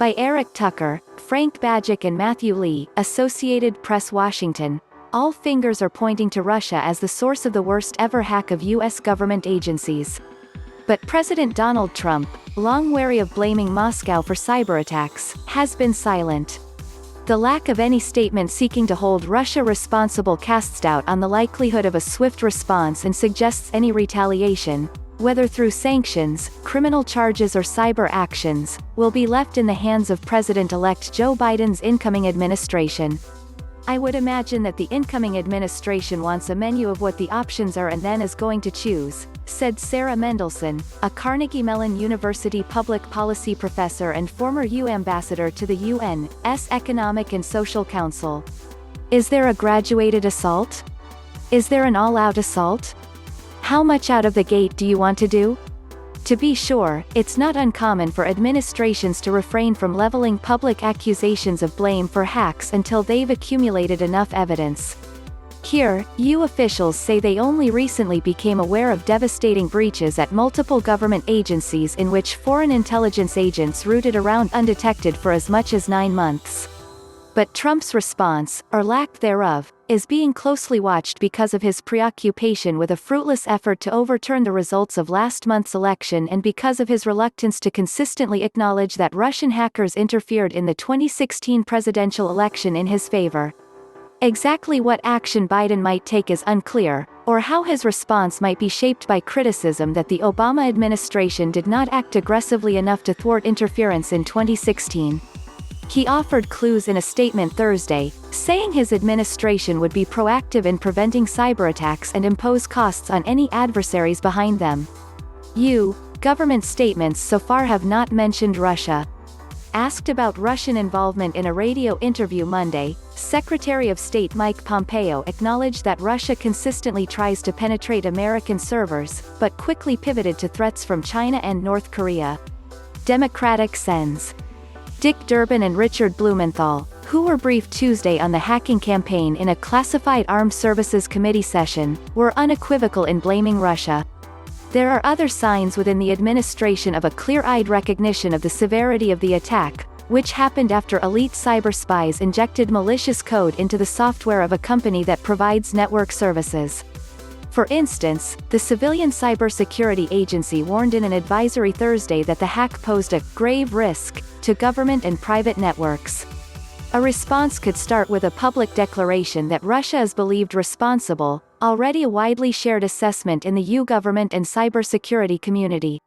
By Eric Tucker, Frank BAJAK and Matthew Lee, Associated Press, Washington. All fingers are pointing to Russia as the source of the worst ever hack of U.S. government agencies. But President Donald Trump, long wary of blaming Moscow for cyberattacks, has been silent. The lack of any statement seeking to hold Russia responsible casts doubt on the likelihood of a swift response and suggests any retaliation, whether through sanctions, criminal charges or cyber actions, will be left in the hands of President-elect Joe Biden's incoming administration. I would imagine that the incoming administration wants a menu of what the options are and then is going to choose, said Sarah Mendelson, a Carnegie Mellon University public policy professor and former EU ambassador to the UN's Economic and Social Council. Is there a graduated assault? Is there an all-out assault? How much out of the gate do you want to do? To be sure, it's not uncommon for administrations to refrain from leveling public accusations of blame for hacks until they've accumulated enough evidence. Here, EU officials say they only recently became aware of devastating breaches at multiple government agencies in which foreign intelligence agents rooted around undetected for as much as 9 months. But Trump's response, or lack thereof, is being closely watched because of his preoccupation with a fruitless effort to overturn the results of last month's election and because of his reluctance to consistently acknowledge that Russian hackers interfered in the 2016 presidential election in his favor. Exactly what action Biden might take is unclear, or how his response might be shaped by criticism that the Obama administration did not act aggressively enough to thwart interference in 2016. He offered clues in a statement Thursday, saying his administration would be proactive in preventing cyberattacks and impose costs on any adversaries behind them. Government statements so far have not mentioned Russia. Asked about Russian involvement in a radio interview Monday, Secretary of State Mike Pompeo acknowledged that Russia consistently tries to penetrate American servers, but quickly pivoted to threats from China and North Korea. Democratic Sens. Durbin and Richard Blumenthal, who were briefed Tuesday on the hacking campaign in a classified Armed Services Committee session, were unequivocal in blaming Russia. There are other signs within the administration of a clear-eyed recognition of the severity of the attack, which happened after elite cyber spies injected malicious code into the software of a company that provides network services. For instance, the civilian cybersecurity agency warned in an advisory Thursday that the hack posed a grave risk to government and private networks. A response could start with a public declaration that Russia is believed responsible, already a widely shared assessment in the EU government and cybersecurity community.